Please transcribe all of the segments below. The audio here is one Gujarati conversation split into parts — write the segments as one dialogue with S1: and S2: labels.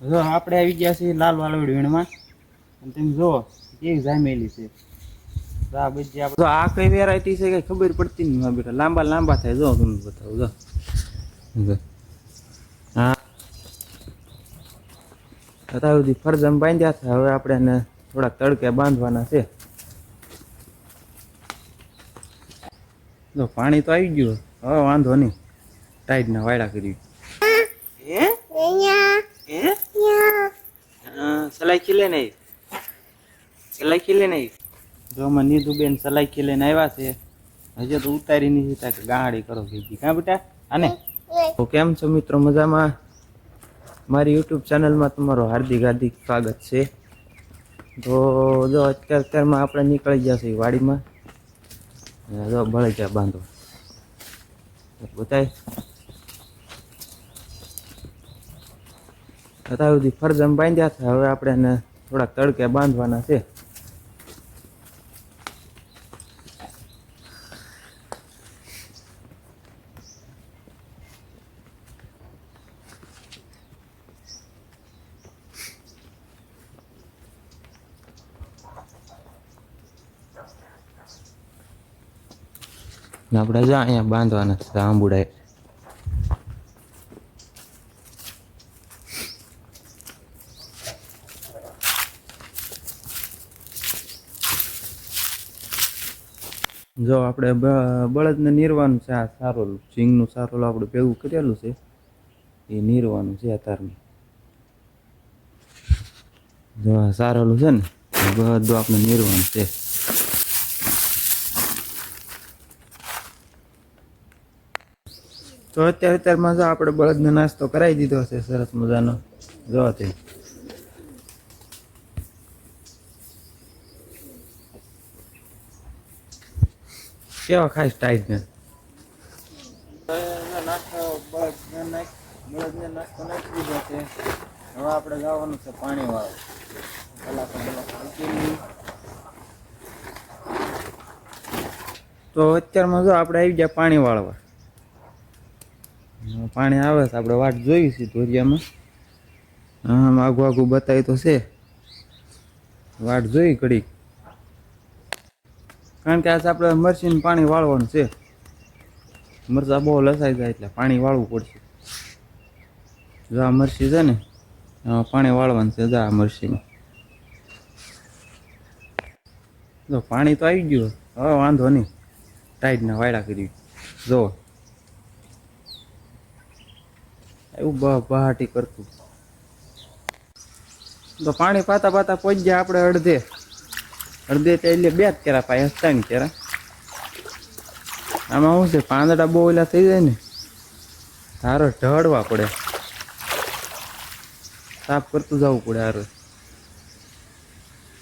S1: જો આપણે આવી ગયા છીએ લાલ વાલોડી વીણમાં અને તમે જુઓ કેવી જામેલી છે. આ બધી આપણે આ કઈ વેરાયટી છે કઈ ખબર પડતી નહીં બેટા. લાંબા લાંબા થાય જો તમને બતાવું જો. હા અત્યાર સુધી ફરજમ બાંધ્યા છે. હવે આપણે એને થોડાક તડકે બાંધવાના છે. જો પાણી તો આવી ગયું. હવે વાંધો નહીં, ટાઈટના વાયડા કરી. સલાઈ ખીલે નહીં, સલાઈ ખીલે નહીં. જો અમે નીધુબેન સલાઈ ખીલે આવ્યા છે. હજુ તો ઉતારી નહીં કે ગાડી કરો કીધી કાં બેટા. આને તો કેમ છો મિત્રો, મજામાં? મારી યુટ્યુબ ચેનલમાં તમારું હાર્દિક હાર્દિક સ્વાગત છે. તો જો અત્યારમાં આપણે નીકળી ગયા છીએ વાડીમાં. જો બળી ગયા બાંધો બતાય. અત્યાર સુધી ફરજમ બાંધ્યા છે. હવે આપણે એને થોડાક તડકે બાંધવાના છે. આપણે જા અહીંયા બાંધવાના છે આંબુડા. જો આપણે બળદને નીરવાનું છે. આ સારોલું સિંગનું સારોલું આપણે ભેગું કરેલું છે એ નીરવાનું છે અત્યારમાં. જો આ સારોલું છે ને બધું આપણે નીરવાનું છે. તો અત્યારમાં જો આપણે બળદને નાસ્તો કરાવી દીધો છે સરસ મજાનો. જો તે કેવા ખાસ ટાઈટ ને નાસ્તો બળદને નાસ્તો નાખી દીધો છે. હવે આપણે જવાનું છે પાણી વાળો. તો અત્યારમાં જો આપણે આવી ગયા પાણી વાળવા. પાણી આવે છે આપણે વાટ જોઈ છે ધોરિયામાં. હા આગું આગું બતાવી તો છે, વાટ જોઈ ઘડીક. કારણ કે આજે આપણે મરચીને પાણી વાળવાનું છે. મરચાં બહુ લસાઈ જાય એટલે પાણી વાળવું પડશે. જો આ મરચી છે ને પાણી વાળવાનું છે. જા મરચીમાં જો પાણી તો આવી ગયું. હવે વાંધો નહીં, ટાઈટના વાયડા કરી. જો એવું બહાટી કરતું. તો પાણી પાતા પાતા પહોંચી ગયા આપણે અડધે એટલે બે જ કેરા પાય હસતા ને કેરા. આમાં શું છે પાંદડા બહુ ઓલા થઈ જાય ને હારો ઢળવા પડે, સાફ કરતું જવું પડે હારો.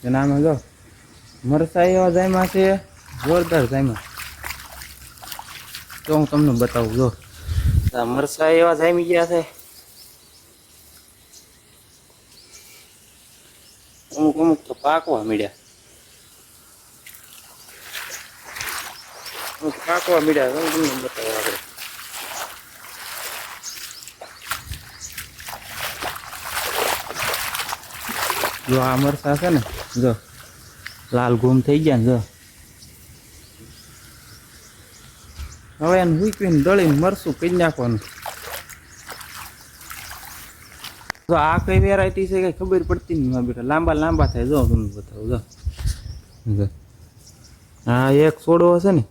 S1: એના આમાં જો મરચાં એવા જાયમાં છે જોરદાર જાયમાં. તો હું તમને બતાવું. જો મરચાં એવા જામી ગયા છે. અમુક અમુક તો પાકવા મળ્યા. પાકવા મળ્યા હું તમને બતાવું આપણે. જો આ મરચાં છે ને જો લાલ ઘૂમ થઈ ગયા ને. જો હવે એને હુકવીને દળીને મરચું કરી નાખવાનું. જો આ કઈ વેરાયટી છે કઈ ખબર પડતી નહીં બેટા. લાંબા લાંબા થાય જો તમને બતાવું. જો હા એક છોડવો હશે ને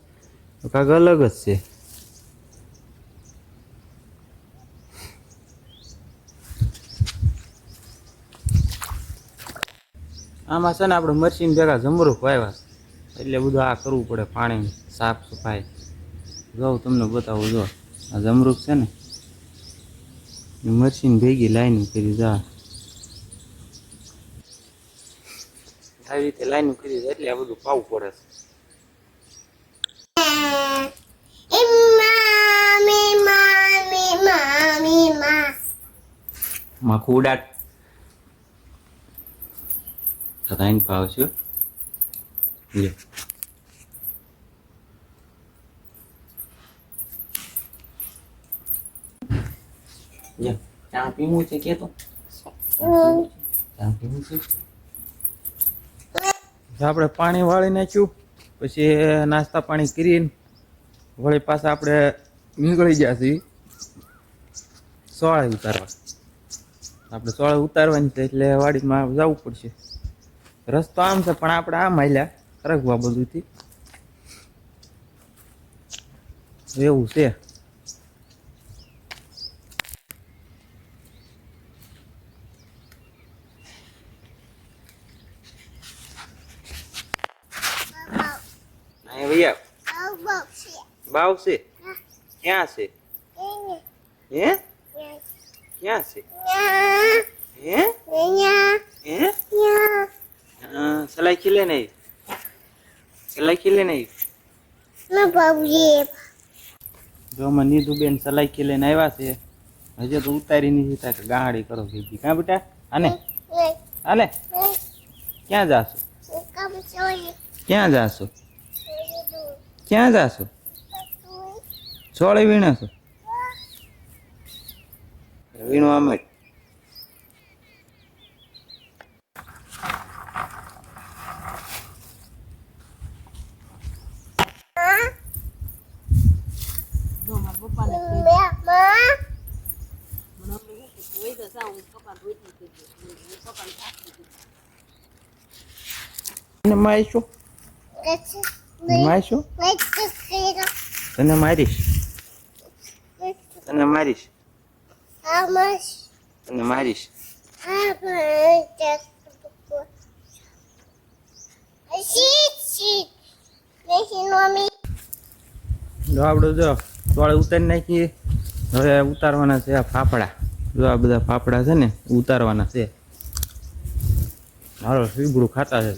S1: કાંક અલગ જ છે. આમાં છે ને આપણે મરચીને ભેગા જમરૂખ વાવ્યા એટલે બધું આ કરવું પડે, પાણી સાફ સફાઈ. જો તમને બતાવું. જો આ જમરૂખ છે ને મરચીને ભેગી લાઈન કરી. જા આવી રીતે લાઈન કરી એટલે આ બધું પાવું પડે છે. માખું ઉડાટ થઈને પાવ છું. ચા પીવું છે કે તો આપણે પાણી વાળી નાખ્યું, પછી નાસ્તા પાણી કરીને વળી પાછા આપણે નીકળી ગયા છીએ સોળે ઉતારવા. આપણે સોળે ઉતારવાની છે એટલે વાડીમાં જવું પડશે. રસ્તો આમ છે પણ આપણે આમ હાલ્યા સરગવા બધુંથી એવું છે. ભૈયા બાવ છે ક્યાં છે? હે ક્યાં છે? હે હે સલાઈ ખીલે નહીં, સલાઈ ખીલે નહીં. જો અમે નીધુબેન સલાઈ ખીલે ને આવ્યા છે. હજુ તો ઉતારી નહીં કે ગાડી કરો ભેગી. કાં બેટા? આને હાલે ક્યાં જાશો? ક્યાં જાશો? ક્યાં જાશો? સોળે વીણા છો? વીણવા માટે મારીશું, મારીશું, તને મારીશ, તને મારીશ, તને મારીશ. જો આપણે જો તોળે ઉતારી નાખીએ. હવે ઉતારવાના છે આ ફાફડા. જો આ બધા ફાફડા છે ને ઉતારવાના છે. હાલો સીબડું ખાતા છે.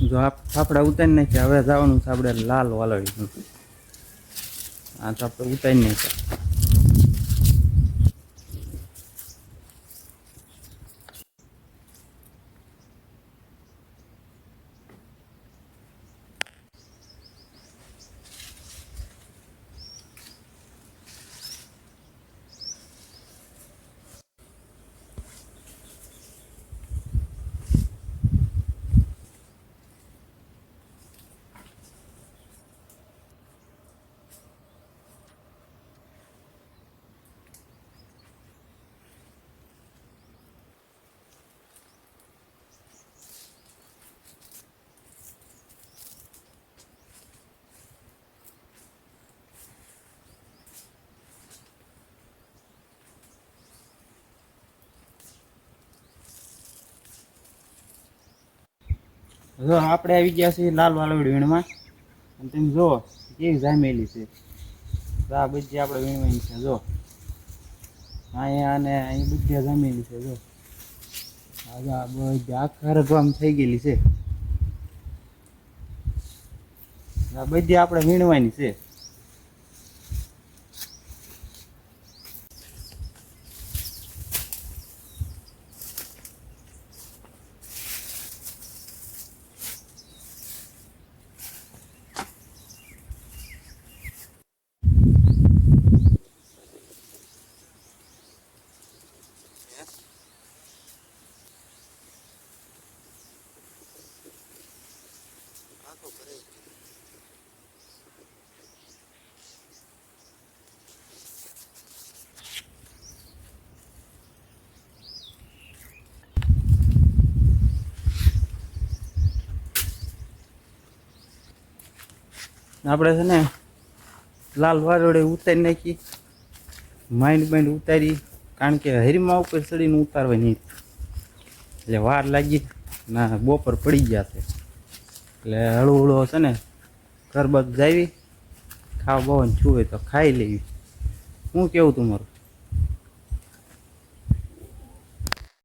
S1: જો આ ફાફડા ઉતારી નાખ્યા. હવે જવાનું છે આપણે લાલ વાલળી. આ તો આપણે ઉતારી નાખ્યા. જો આપણે આવી ગયા છીએ લાલ વાલવડી વીણમાં. અને તમે જુઓ કેવી જામેલી છે. આ બધી આપણે વીણવાની છે. જો અહીંયા અને અહીં બધી જામેલી છે. જો આ બધી આખા રગવામાં થઈ ગયેલી છે. આ બધી આપણે વીણવાની છે. આપણે છે ને લાલ વારોડે ઉતારી નાખી. માઇન્ડ ઉતારી, કારણ કે હરીમાં ઉપર ચડીને ઉતારવાની એટલે વાર લાગી. ના બપોર પડી ગયા છે એટલે હળવું હળવો છે ને ઘર બાજુ જાવી ખાવા બવાનું છું હોય તો ખાઈ લેવી. શું કેવું તમારું?